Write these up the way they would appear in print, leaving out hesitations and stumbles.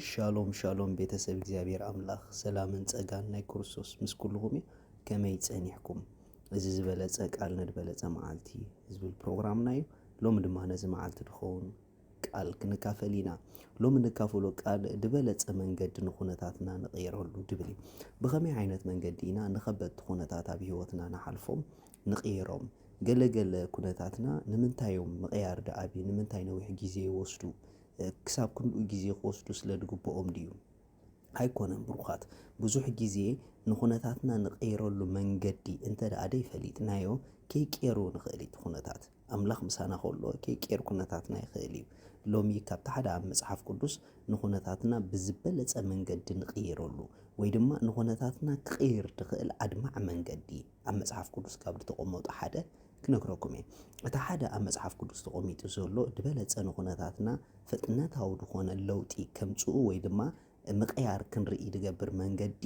ሻሎም ሻሎም ቤተሰብ እግዚአብሔር አምላኽ ሰላምን ጸጋን ናይ ክርስቶስ ምስ ኩልኩም ከመይ ጸኒሕኩም እዚ ዝበለጸ ቃል ንድበለጸ መዓልቲ ዝብል ፕሮግራምና እዩ ሎሚ ድማ ነዚ መዓልቲ ድኸውን ቃል ክንካፈል ኢና ሎሚ ንካፈሎ ቃል ድበለጸ መንገዲ ንኹነታትና ንቕይረሉ ድብል ብኸመይ ዓይነት መንገዲ ኢና ንኸበድቲ ኩነታት ኣብ ህይወትና ንሓልፎም ንቕይሮም ገለገለ ኩነታትና ንምንታዮም ምቕያር ደኣቢ ንምንታይ ነዊሕ ግዜ ይወስዱ ክሳብ ክንኡ ግዜ ክወስዱ ስለድግብኦም ድዩ ኣይኮነን ብሩኻት ብዙሕ ግዜ ንኹነታትና ንቐይረሉ መንገዲ እንተ ደኣ ደይፈሊጥናዮ ከይቀይሩ ንኽእል እዩ ኩነታት ኣምላኽ ምሳና ከሎ ከይቀይር ኩነታትና ይኽእል እዩ ሎሚ ካብቲ ሓደ ኣብ መጽሓፍ ቅዱስ ንኹነታትና ብዝበለጸ መንገዲ ንቕይረሉ ወይ ድማ ንኹነታትና ክቕይር ትኽእል ኣድማዕ መንገዲ ኣብ መጽሓፍ ቅዱስ ካብ ዝተቐመጡ ሓደ ክነግረኩም እየ እቲ ሓደ ኣብ መጽሓፍ ቅዱስ ተቐሚጡ ዘሎ ድበለጸ ንኹነታትና ፍጥነታዊ ዝኾነ ለውጢ ከምጽኡ ወይ ድማ ምቕያር ክንርኢ ድገብር መንገዲ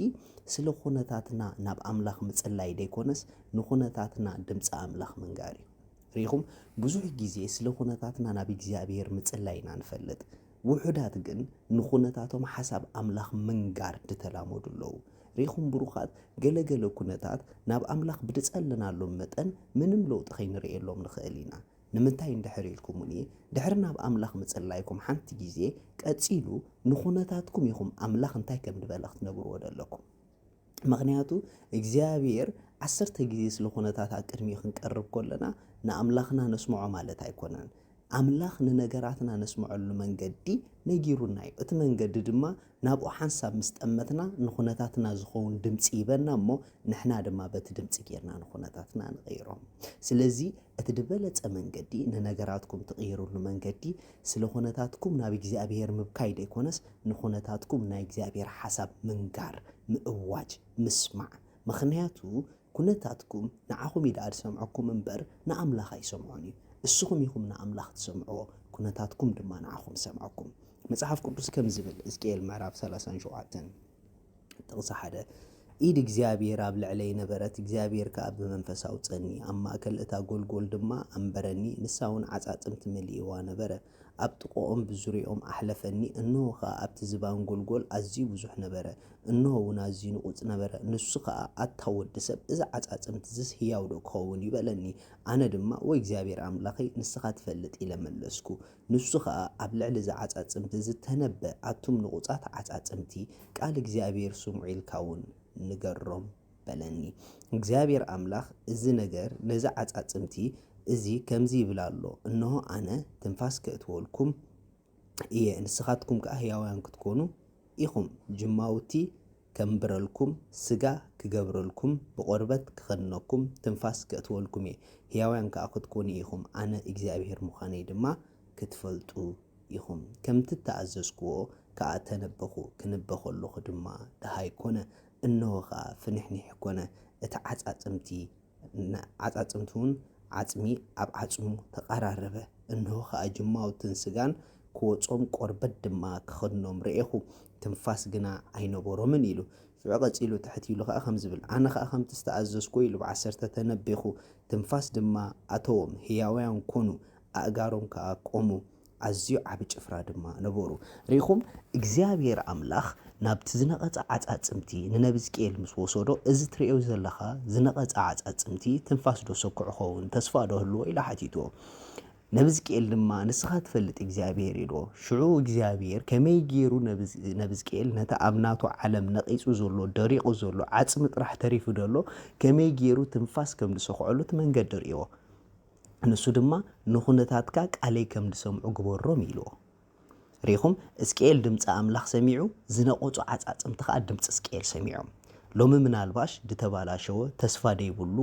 ስለ ኩነታትና ናብ ኣምላኽ ምጽላይ ደይኮነስ ንኹነታትና ድምፂ ኣምላኽ ምንጋር እዩ ሪኹም ብዙሕ ግዜ ስለ ኩነታትና ናብ እግዚኣብሔር ምጽላይ ኢና ንፈልጥ ውሑዳት ግን ንኹነታቶም ሓሳብ ኣምላኽ ምንጋር ድተላመዱ ኣለዉ ሪኹም ብሩኻት ገለገለ ኩነታት ናብ ኣምላኽ ብድጸልናሎም መጠን ምንም ለውጢ ከይንርእየሎም ንኽእል ኢና ንምንታይ እንድሕር ኢልኩምኒ ድሕሪ ናብ ኣምላኽ ምጽላይኩም ሓንቲ ግዜ ቀጺሉ ንኹነታትኩም ኢኹም ኣምላኽ እንታይ ከም ድበለ ክትነግርዎ ኣለኩም ምኽንያቱ እግዚኣብሔር 10 ግዜ ስለ ኩነታት ኣብ ቅድሚኡ ክንቀርብ ከለና ንኣምላኽና ነስምዖ ማለት ኣይኮነን ኣምላኽ ንነገራትና ነስምዐሉ መንገዲ ነጊሩና እዩ እቲ መንገዲ ድማ ናብኡ ሓንሳብ ምስ ጠመትና ንኹነታትና ዝኸውን ድምፂ ይበና እሞ ንሕና ድማ በቲ ድምፂ ጌርና ንኹነታትና ንቐይሮም ስለዚ እቲ ድበለጸ መንገዲ ንነገራትኩም ትቕይሩሉ መንገዲ ስለ ኩነታትኩም ናብ እግዚኣብሔር ምብካይ ደይኮነስ ንኹነታትኩም ናይ እግዚኣብሔር ሓሳብ ምንጋር ምእዋጅ ምስማዕ ምኽንያቱ ኩነታትኩም ንዓኹም ኢዳ ድሰምዐኩም እምበር ንኣምላኽ ኣይሰምዖን እዩ እስኹም ኢኹም ንኣምላኽ ትሰምዕዎ ኩነታትኩም ድማ ንዓኹም ሰምዐኩም መጽሓፍ ቅዱስ ከም ዝብል ሕዝቅኤል ምዕራፍ 37 ጥቕሲ 1 ኢድ እግዚኣብሔር ኣብ ልዕለይ ነበረት እግዚኣብሔር ከዓ ብመንፈስ ኣውፀኒ ኣብ ማእከል እታ ጎልጎል ድማ ኣንበረኒ ንሳውን ዓጻጽምቲ መሊእዋ ነበረ ኣብ ጥቆኦም ብዙርኦም ኣሕለፈኒ እንሆ ከዓ ኣብቲ ዝባን ጎልጎል ኣዝዩ ብዙሕ ነበረ እንሆ እውን ኣዝዩ ንቑፅ ነበረ ንሱ ከዓ ኣታወዲ ሰብ እዚ ዓጻጽምቲ ዝስ ህያው ዶ ክኸውን ይበለኒ ኣነ ድማ ወይ እግዚኣብሔር ኣምላኸይ ንስኻ ትፈልጥ ኢለ መለስኩ ንሱ ከዓ ኣብ ልዕሊ እዚ ዓጻጽምቲ ዝተነበ ኣቱም ንቑፃት ዓጻጽምቲ ቃል እግዚኣብሔር ስምዑ ኢልካ እውን ንገሮም በለኒ እግዚኣብሔር ኣምላኽ እዚ ነገር ነዚ ዓጻጽምቲ እዚ ከምዚ ይብል ኣሎ እንሆ ኣነ ትንፋስ ከእትወልኩም እየ ንስኻትኩም ከዓ ህያውያን ክትኮኑ ኢኹም ጅማውቲ ከምብረልኩም ስጋ ክገብረልኩም ብቆርበት ክኸድነኩም ትንፋስ ከእትወልኩም እየ ህያውያን ከዓ ክትኮኑ ኢኹም ኣነ እግዚኣብሔር ምዃነይ ድማ ክትፈልጡ ኢኹም ከምቲ ተኣዘዝክዎ ከዓ ተነበኹ ክንበኸለኹ ድማ ድሃ ይኮነ እንሆ ከዓ ፍንሕኒሕ ኮነ እቲ ዓጻጽምቲ እውን ዓጽሚ ኣብ ዓጽሙ ተቐራረበ እንሆ ከዓ ጅማውትን ስጋን ክወጾም ቆርበት ድማ ክኸድኖም ርኤኹ ትንፋስ ግና ኣይነበሮምን ኢሉ ሽዑ ቀጺሉ ትሕት ኢሉ ከዓ ከም ዝብል ኣነ ከዓ ከምቲ ዝተኣዘዝኮ ኢሉ ብ10 ተነቢኹ ትንፋስ ድማ ኣተዎም ህያውያን ኮኑ ኣእጋሮም ከዓ ቆሙ ኣዝዩ ዓብ ጭፍራ ድማ ነበሩ ሪኹም እግዚኣብሔር ኣምላኽ ናብቲ ዝነቐጸ ዓጻጽምቲ ንነቢ ሕዝቅኤል ምስ ወሰዶ እዚ ትርእዮ ዘለኻ ዝነቐጸ ዓጻጽምቲ ትንፋስ ዶ ሰኩዕ ኸውን ተስፋ ዶ ህልዎ ኢላ ሓቲትዎ ነቢ ሕዝቅኤል ድማ ንስኻ ትፈልጥ እግዚኣብሔር ኢልዎ ሽዑ እግዚኣብሔር ከመይ ገይሩ ነቢ ሕዝቅኤል ነቲ ኣብ ናቱ ዓለም ነቒጹ ዘሎ ደሪቑ ዘሎ ዓጽሚ ጥራሕ ተሪፉ ደሎ ከመይ ገይሩ ትንፋስ ከም ዝሰኩዐሉ እቲ መንገዲ ርእይዎ ንሱ ድማ ንኹነታትካ ቃለይ ከም ዝሰምዑ ግበሮም ኢልዎ ሪኹም ሕዝቅኤል ድምፂ ኣምላኽ ሰሚዑ ዝነቐጹ ዓጻጽምቲ ከዓ ድምፂ ሕዝቅኤል ሰሚዖም ሎሚ ምናልባሽ ድተባላሸወ ተስፋ ደይብሉ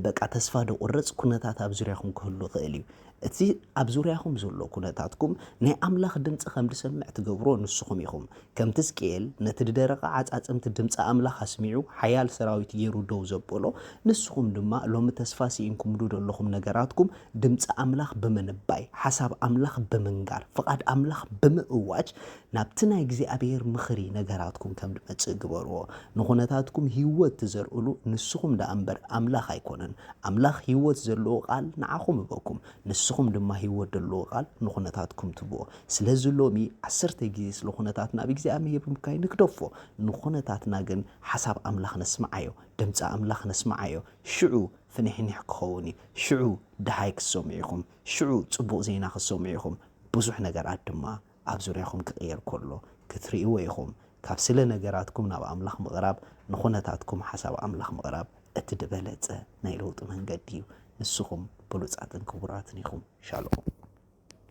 በቃ ተስፋ ደቑረጽ ኩነታት ኣብ ዙርያኹም ክህሉ ይኽእል እዩ እቲ ኣብ ዙርያኹም ዘሎ ኩነታትኩም ናይ ኣምላኽ ድምፂ ከም ድሰምዕ ትገብሮ ንስኹም ኢኹም ከምቲ ሕዝቅኤል ነቲ ድደረቐ ዓጻጽምቲ ድምፂ ኣምላኽ ኣስሚዑ ሓያል ሰራዊት ገይሩ ደው ዘበሎ ንስኹም ድማ ሎሚ ተስፋ ሲኢንኩምሉ ዘለኹም ነገራትኩም ድምፂ ኣምላኽ ብምንባይ ሓሳብ ኣምላኽ ብምንጋር ፍቓድ ኣምላኽ ብምእዋጅ ናብቲ ናይ እግዚኣብሔር ምኽሪ ነገራትኩም ከም ድመጽእ ግበርዎ ንኹነታትኩም ህይወት ትዘርእሉ ንስኹም ዳ እምበር ኣምላኽ ኣይኮነን ኣምላኽ ህይወት ዘለዎ ቃል ንዓኹም ይበኩም ንስኹም ንስኹም ድማ ህይወት ዘለዎ ቃል ንኹነታትኩም ትብኦ ስለዚ ሎሚ 10 ግዜ ስለ ኩነታት ናብ እግዚኣብሔር ብምካይ ንክደፎ ንኹነታትና ግን ሓሳብ ኣምላኽ ነስማዓዮ ድምፂ ኣምላኽ ነስማዓዮ ሽዑ ፍንሕንሕ ክኸውን ሽዑ ድሃይ ክሰምዑ ኢኹም ሽዑ ጽቡቕ ዜና ክሰምዑ ኢኹም ብዙሕ ነገራት ድማ ኣብ ዙርያኹም ክቕየር ከሎ ክትርእይዎ ኢኹም ካብ ስለ ነገራትኩም ናብ ኣምላኽ ምቕራብ ንኹነታትኩም ሓሳብ ኣምላኽ ምቕራብ እቲ ድበለጸ ናይ ለውጢ መንገዲ እዩ ንስኹም ብሉጻትን ክቡራትን ኢኹም ሻሎም